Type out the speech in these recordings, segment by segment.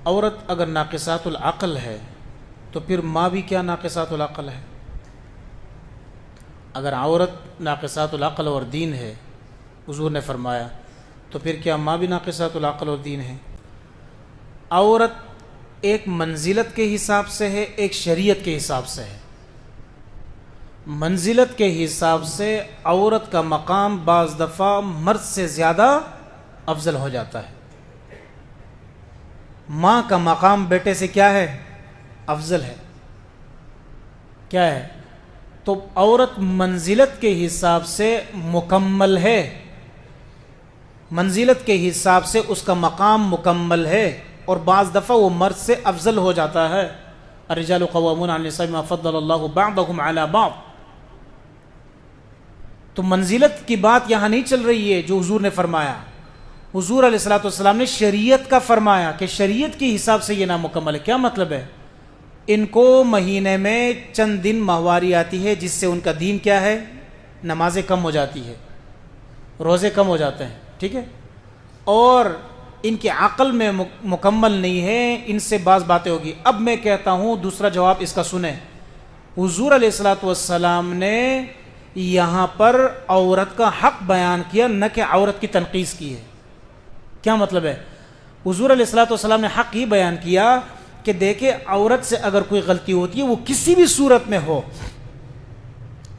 عورت اگر ناقصات العقل ہے تو پھر ماں بھی کیا ناقصات العقل ہے؟ اگر عورت ناقصات العقل اور دین ہے حضور نے فرمایا، تو پھر کیا ماں بھی ناقصات العقل اور دین ہے؟ عورت ایک منزلت کے حساب سے ہے، ایک شریعت کے حساب سے ہے۔ منزلت کے حساب سے عورت کا مقام بعض دفعہ مرد سے زیادہ افضل ہو جاتا ہے۔ ماں کا مقام بیٹے سے کیا ہے؟ افضل ہے۔ کیا ہے؟ تو عورت منزلت کے حساب سے مکمل ہے، منزلت کے حساب سے اس کا مقام مکمل ہے، اور بعض دفعہ وہ مرد سے افضل ہو جاتا ہے۔ الرجال قوامون علی النساء بما فضل اللہ بعضهم علی بعض۔ تو منزلت کی بات یہاں نہیں چل رہی ہے جو حضور نے فرمایا۔ حضور علیہ الصلوۃ والسلام نے شریعت کا فرمایا کہ شریعت کے حساب سے یہ نامکمل ہے۔ کیا مطلب ہے؟ ان کو مہینے میں چند دن ماہواری آتی ہے جس سے ان کا دین کیا ہے؟ نمازیں کم ہو جاتی ہے، روزے کم ہو جاتے ہیں، ٹھیک ہے، اور ان کی عقل میں مکمل نہیں ہے، ان سے بعض باتیں ہوگی۔ اب میں کہتا ہوں دوسرا جواب اس کا سنیں۔ حضور علیہ الصلوۃ والسلام نے یہاں پر عورت کا حق بیان کیا، نہ کہ عورت کی تنقیص کی ہے۔ کیا مطلب ہے؟ حضور علیہ الصلوۃ والسلام نے حق ہی بیان کیا کہ دیکھیں عورت سے اگر کوئی غلطی ہوتی ہے، وہ کسی بھی صورت میں ہو،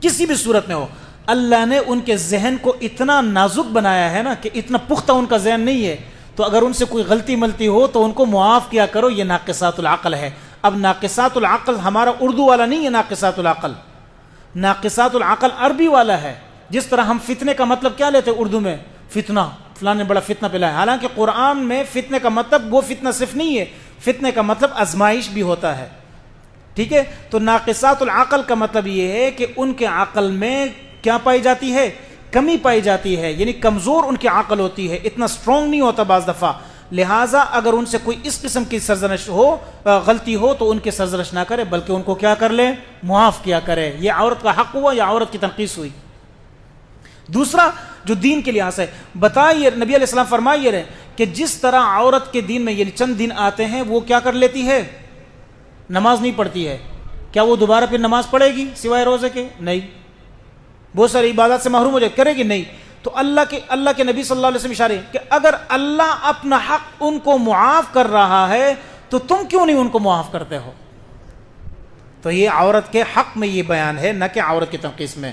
کسی بھی صورت میں ہو، اللہ نے ان کے ذہن کو اتنا نازک بنایا ہے نا کہ اتنا پختہ ان کا ذہن نہیں ہے، تو اگر ان سے کوئی غلطی ملتی ہو تو ان کو معاف کیا کرو، یہ ناقصات العقل ہے۔ اب ناقصات العقل ہمارا اردو والا نہیں ہے، ناقصات العقل ناقصات العقل عربی والا ہے۔ جس طرح ہم فتنے کا مطلب کیا لیتے اردو میں؟ فتنہ، فلاں نے بڑا فتنہ پھیلایا، حالانکہ قرآن میں فتنے کا مطلب وہ فتنہ صرف نہیں ہے، فتنے کا مطلب آزمائش بھی ہوتا ہے، ٹھیک ہے۔ تو ناقصات العقل کا مطلب یہ ہے کہ ان کے عقل میں کیا پائی جاتی ہے؟ کمی پائی جاتی ہے، یعنی کمزور ان کی عقل ہوتی ہے، اتنا سٹرونگ نہیں ہوتا بعض دفعہ، لہٰذا اگر ان سے کوئی اس قسم کی سرزنش ہو، غلطی ہو، تو ان کی سرزنش نہ کرے بلکہ ان کو کیا کر لے؟ معاف کیا کرے۔ یہ عورت کا حق ہوا یا عورت کی تنقیص ہوئی؟ دوسرا جو دین کے لحاظ سے بتائیے، نبی علیہ السلام فرمائیے رہے کہ جس طرح عورت کے دین میں یعنی چند دن آتے ہیں وہ کیا کر لیتی ہے؟ نماز نہیں پڑھتی ہے، کیا وہ دوبارہ پھر نماز پڑھے گی سوائے روزے کے؟ نہیں۔ بہت ساری عبادات سے محروم ہو جائے، کرے گی نہیں۔ تو اللہ کے نبی صلی اللہ علیہ وسلم اشارے کہ اگر اللہ اپنا حق ان کو معاف کر رہا ہے تو تم کیوں نہیں ان کو معاف کرتے ہو؟ تو یہ عورت کے حق میں یہ بیان ہے، نہ کہ عورت کی تنقیص میں۔